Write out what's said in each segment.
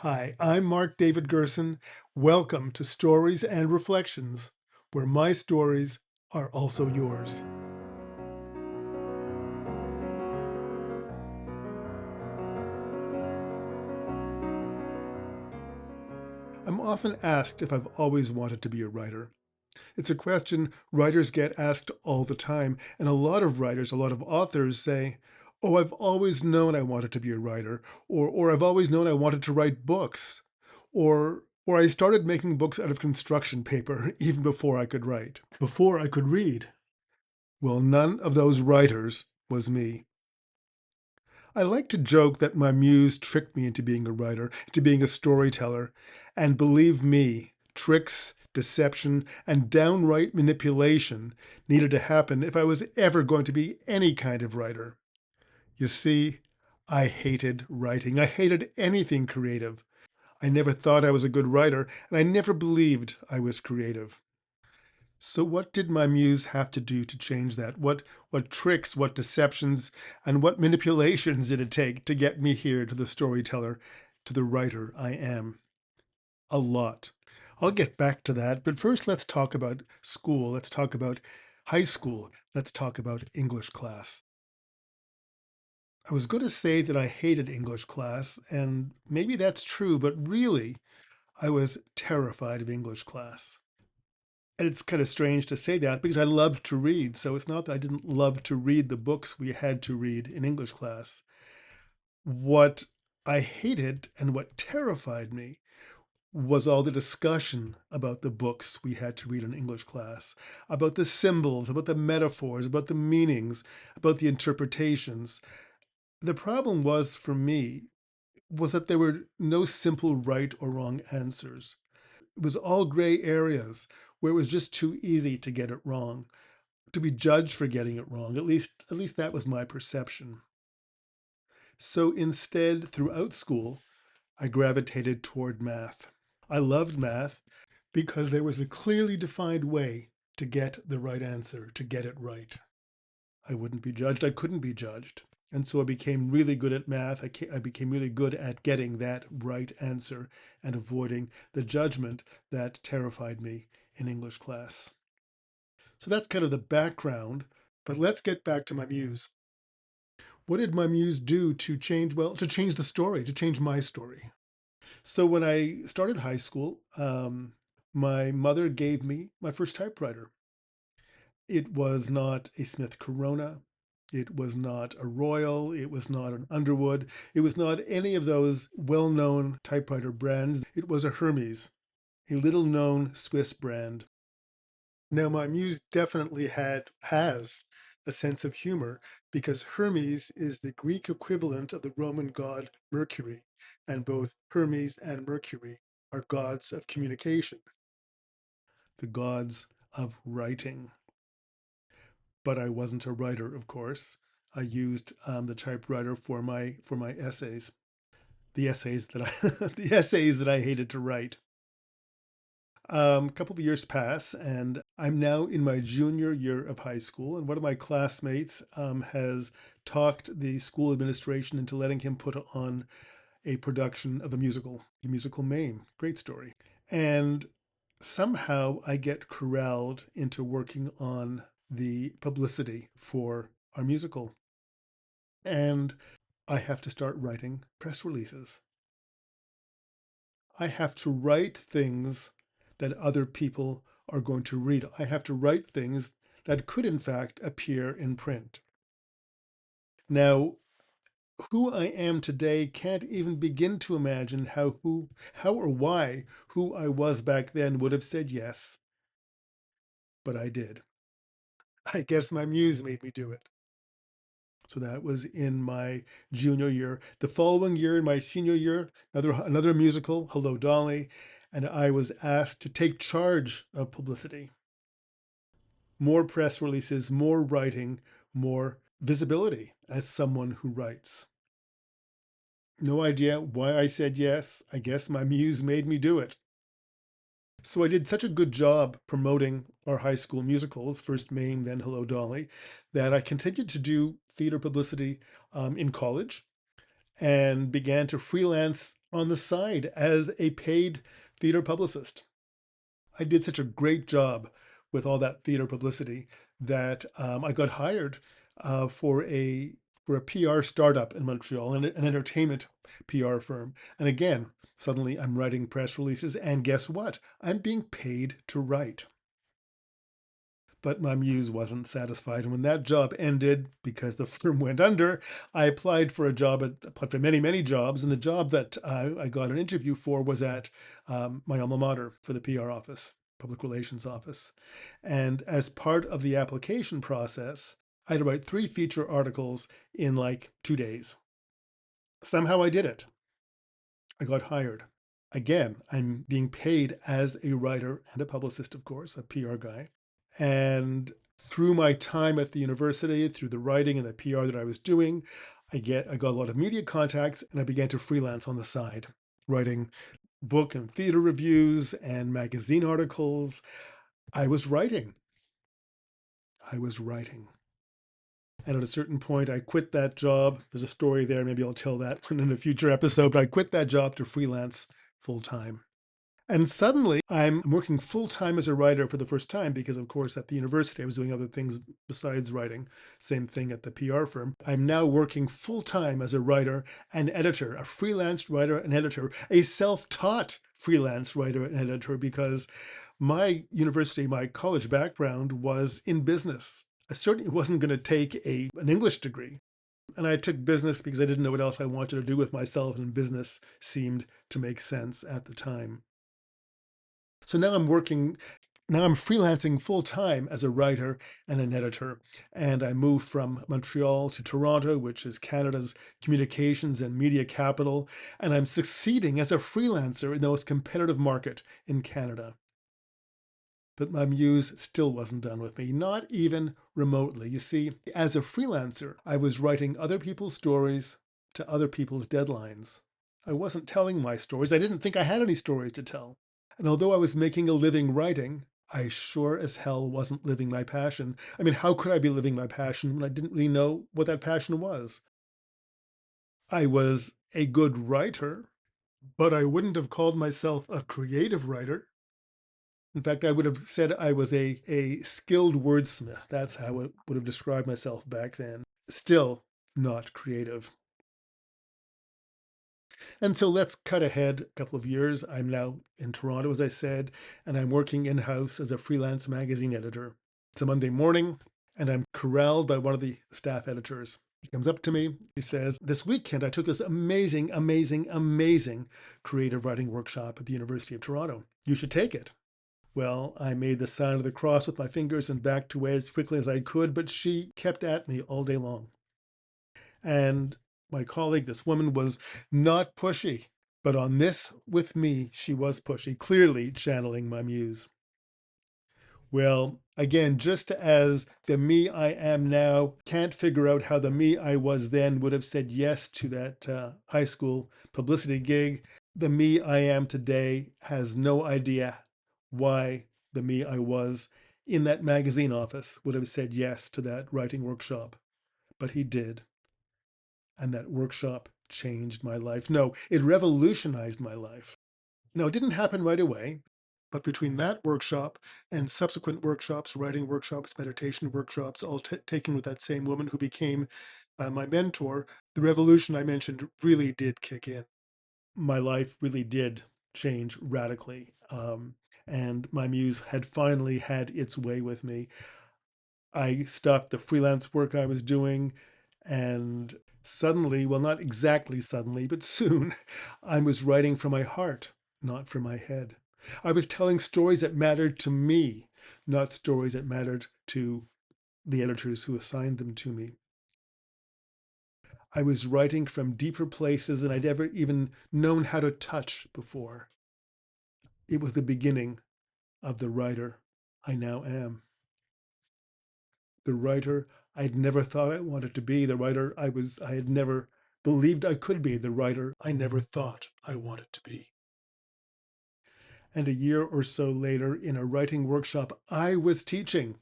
Hi, I'm Mark David Gerson. Welcome to Stories and Reflections, where my stories are also yours. I'm often asked if I've always wanted to be a writer. It's a question writers get asked all the time, and a lot of writers, a lot of authors say, "Oh, I've always known I wanted to be a writer," or "I've always known I wanted to write books," or "I started making books out of construction paper even before I could write, before I could read." Well, none of those writers was me. I like to joke that my muse tricked me into being a writer, into being a storyteller. And believe me, tricks, deception, and downright manipulation needed to happen if I was ever going to be any kind of writer. You see, I hated writing. I hated anything creative. I never thought I was a good writer, and I never believed I was creative. So what did my muse have to do to change that? What tricks, what deceptions, and what manipulations did it take to get me here to the storyteller, to the writer I am? A lot. I'll get back to that, but first let's talk about school. Let's talk about high school. Let's talk about English class. I was going to say that I hated English class, and maybe that's true, but really, I was terrified of English class. And it's kind of strange to say that because I loved to read. So it's not that I didn't love to read the books we had to read in English class. What I hated and what terrified me was all the discussion about the books we had to read in English class, about the symbols, about the metaphors, about the meanings, about the interpretations. The problem was for me was that there were no simple right or wrong answers. It was all gray areas where it was just too easy to get it wrong, to be judged for getting it wrong. At least that was my perception. So instead, throughout school, I gravitated toward math. I loved math because there was a clearly defined way to get the right answer, to get it right. I wouldn't be judged. I couldn't be judged. And so I became really good at math. I became really good at getting that right answer and avoiding the judgment that terrified me in English class. So that's kind of the background. But let's get back to my muse. What did my muse do to change, well, to change the story, to change my story? So when I started high school, my mother gave me my first typewriter. It was not a Smith Corona. It was not a Royal. It was not an Underwood. It was not any of those well-known typewriter brands. It was a Hermes, a little-known Swiss brand. Now, my muse definitely has a sense of humor because Hermes is the Greek equivalent of the Roman god Mercury, and both Hermes and Mercury are gods of communication, the gods of writing. But I wasn't a writer, of course. I used the typewriter for my essays, the essays that I the essays that I hated to write. A couple of years pass, and I'm now in my junior year of high school. And one of my classmates has talked the school administration into letting him put on a production of a musical Mame. Great story. And somehow I get corralled into working on the publicity for our musical. And I have to start writing press releases. I have to write things that other people are going to read. I have to write things that could, in fact, appear in print. Now, who I am today can't even begin to imagine how or why who I was back then would have said yes, but I did. I guess my muse made me do it. So that was in my junior year. The following year, in my senior year, another musical, Hello Dolly, and I was asked to take charge of publicity. More press releases, more writing, more visibility as someone who writes. No idea why I said yes. I guess my muse made me do it. So I did such a good job promoting our high school musicals, first Mame, then Hello Dolly, that I continued to do theater publicity in college and began to freelance on the side as a paid theater publicist. I did such a great job with all that theater publicity that I got hired for a PR startup in Montreal, an entertainment PR firm. And again, suddenly I'm writing press releases, and guess what? I'm being paid to write. But my muse wasn't satisfied. And when that job ended because the firm went under, I applied for a job, applied for many, many jobs. And the job that I got an interview for was at my alma mater for the PR office, public relations office. And as part of the application process, I had to write 3 feature articles in like 2 days. Somehow I did it. I got hired. Again, I'm being paid as a writer and a publicist, of course, a PR guy. And through my time at the university, through the writing and the PR that I was doing, I got a lot of media contacts, and I began to freelance on the side, writing book and theater reviews and magazine articles. I was writing. I was writing. And at a certain point, I quit that job. There's a story there. Maybe I'll tell that in a future episode, but I quit that job to freelance full time. And suddenly I'm working full time as a writer for the first time because, of course, at the university, I was doing other things besides writing. Same thing at the PR firm. I'm now working full time as a writer and editor, a freelance writer and editor, a self taught freelance writer and editor, because my university, my college background was in business. I certainly wasn't going to take an English degree. And I took business because I didn't know what else I wanted to do with myself, and business seemed to make sense at the time. So now I'm freelancing full time as a writer and an editor. And I moved from Montreal to Toronto, which is Canada's communications and media capital. And I'm succeeding as a freelancer in the most competitive market in Canada. But my muse still wasn't done with me, not even remotely. You see, as a freelancer, I was writing other people's stories to other people's deadlines. I wasn't telling my stories. I didn't think I had any stories to tell. And although I was making a living writing, I sure as hell wasn't living my passion. I mean, how could I be living my passion when I didn't really know what that passion was? I was a good writer, but I wouldn't have called myself a creative writer. In fact, I would have said I was a skilled wordsmith. That's how I would have described myself back then. Still not creative. And so let's cut ahead a couple of years. I'm now in Toronto, as I said, and I'm working in-house as a freelance magazine editor. It's a Monday morning, and I'm corralled by one of the staff editors. She comes up to me. She says, "This weekend, I took this amazing, amazing, amazing creative writing workshop at the University of Toronto. You should take it." Well, I made the sign of the cross with my fingers and backed away as quickly as I could, but she kept at me all day long. And my colleague, this woman, was not pushy, but on this with me, she was pushy, clearly channeling my muse. Well, again, just as the me I am now can't figure out how the me I was then would have said yes to that high school publicity gig, the me I am today has no idea why the me I was in that magazine office would have said yes to that writing workshop. But he did. And that workshop changed my life. No, it revolutionized my life. Now, it didn't happen right away, but between that workshop and subsequent workshops, writing workshops, meditation workshops, all taken with that same woman who became my mentor, the revolution I mentioned really did kick in. My life really did change radically. And my muse had finally had its way with me. I stopped the freelance work I was doing, and suddenly, well, not exactly suddenly, but soon, I was writing from my heart, not from my head. I was telling stories that mattered to me, not stories that mattered to the editors who assigned them to me. I was writing from deeper places than I'd ever even known how to touch before. It was the beginning of the writer I now am. The writer I'd never thought I wanted to be, the writer I had never believed I could be, the writer I never thought I wanted to be. And a year or so later, in a writing workshop, I was teaching.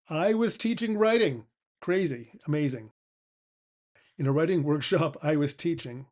I was teaching writing. Crazy, amazing. In a writing workshop, I was teaching.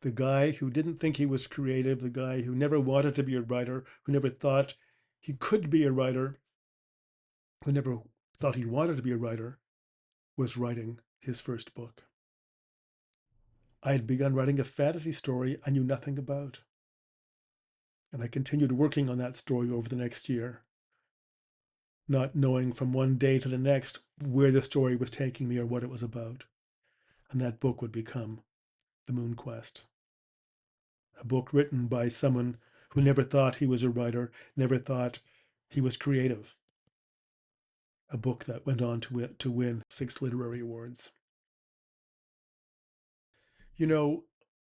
The guy who didn't think he was creative, the guy who never wanted to be a writer, who never thought he could be a writer, who never thought he wanted to be a writer, was writing his first book. I had begun writing a fantasy story I knew nothing about. And I continued working on that story over the next year, not knowing from one day to the next where the story was taking me or what it was about. And that book would become The Moon Quest, a book written by someone who never thought he was a writer, never thought he was creative. A book that went on to win 6 literary awards. You know,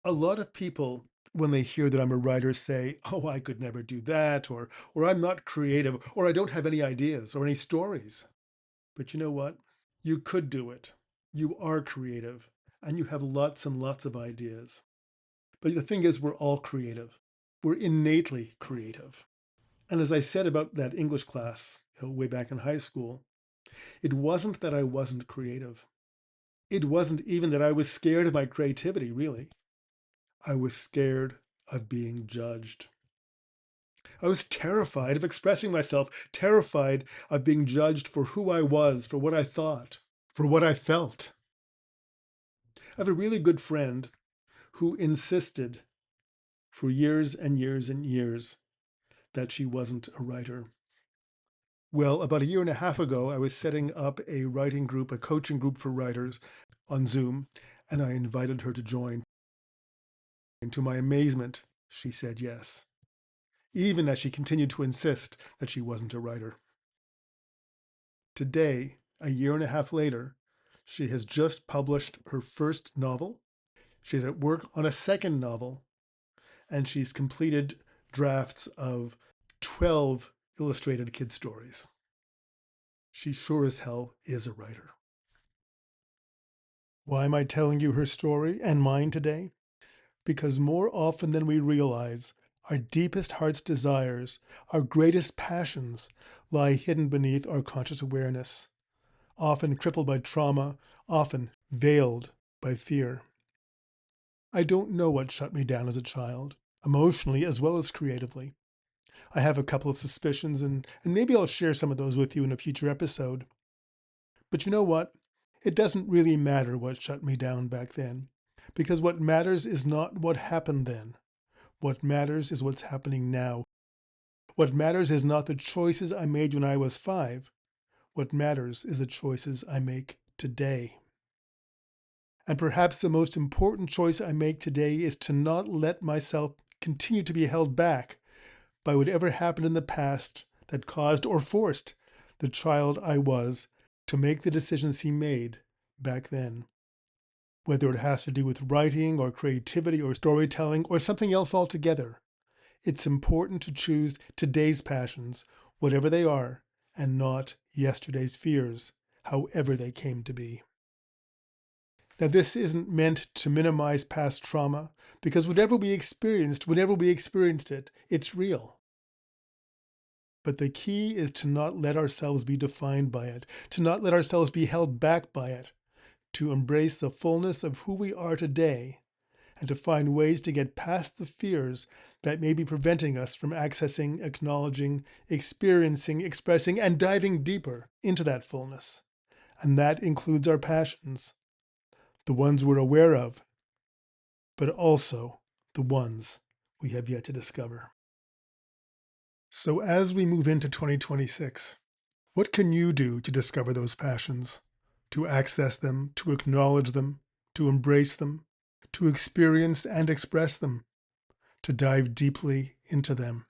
a lot of people, when they hear that I'm a writer, say, oh, I could never do that, or I'm not creative, or I don't have any ideas or any stories. But you know what? You could do it. You are creative, and you have lots and lots of ideas. But the thing is, we're all creative. We're innately creative. And as I said about that English class, way back in high school, it wasn't that I wasn't creative. It wasn't even that I was scared of my creativity, really. I was scared of being judged. I was terrified of expressing myself, terrified of being judged for who I was, for what I thought, for what I felt. I have a really good friend who insisted for years and years and years that she wasn't a writer. Well, about a year and a half ago, I was setting up a writing group, a coaching group for writers on Zoom, and I invited her to join. And to my amazement, she said yes, even as she continued to insist that she wasn't a writer. Today, a year and a half later, she has just published her first novel. She's at work on a second novel, and she's completed drafts of 12 illustrated kid stories. She sure as hell is a writer. Why am I telling you her story and mine today? Because more often than we realize, our deepest heart's desires, our greatest passions, lie hidden beneath our conscious awareness, often crippled by trauma, often veiled by fear. I don't know what shut me down as a child, emotionally as well as creatively. I have a couple of suspicions, and maybe I'll share some of those with you in a future episode. But you know what? It doesn't really matter what shut me down back then, because what matters is not what happened then. What matters is what's happening now. What matters is not the choices I made when I was 5. What matters is the choices I make today. And perhaps the most important choice I make today is to not let myself continue to be held back by whatever happened in the past that caused or forced the child I was to make the decisions he made back then. Whether it has to do with writing or creativity or storytelling or something else altogether, it's important to choose today's passions, whatever they are, and not yesterday's fears, however they came to be. Now, this isn't meant to minimize past trauma, because whenever we experienced it, it's real. But the key is to not let ourselves be defined by it, to not let ourselves be held back by it, to embrace the fullness of who we are today, and to find ways to get past the fears that may be preventing us from accessing, acknowledging, experiencing, expressing, and diving deeper into that fullness. And that includes our passions, the ones we're aware of, but also the ones we have yet to discover. So as we move into 2026, what can you do to discover those passions, to access them, to acknowledge them, to embrace them, to experience and express them, to dive deeply into them?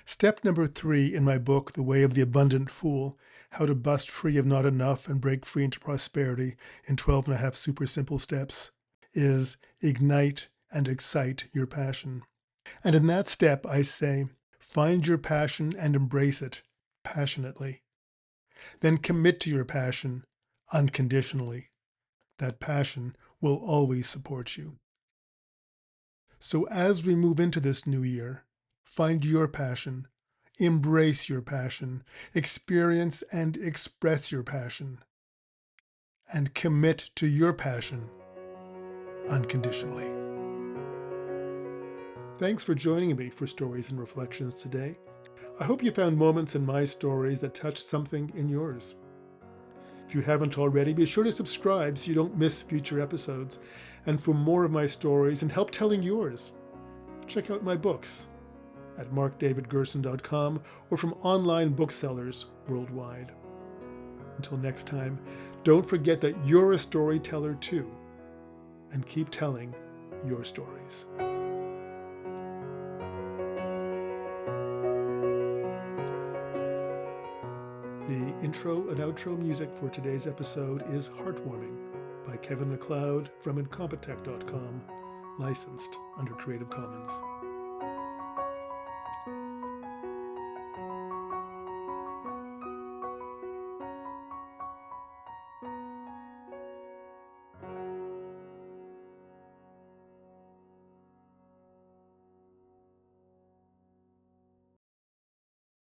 Step number 3 in my book, The Way of the Abundant Fool, How to Bust Free of Not Enough and Break Free into Prosperity in 12 and a half super simple steps, is ignite and excite your passion. And in that step, I say, find your passion and embrace it passionately. Then commit to your passion unconditionally. That passion will always support you. So as we move into this new year, find your passion, embrace your passion, experience and express your passion, and commit to your passion unconditionally. Thanks for joining me for Stories and Reflections today. I hope you found moments in my stories that touched something in yours. If you haven't already, be sure to subscribe so you don't miss future episodes. And for more of my stories and help telling yours, check out my books at markdavidgerson.com or from online booksellers worldwide. Until next time, don't forget that you're a storyteller too, and keep telling your stories. The intro and outro music for today's episode is Heartwarming by Kevin MacLeod from Incompetech.com, licensed under Creative Commons.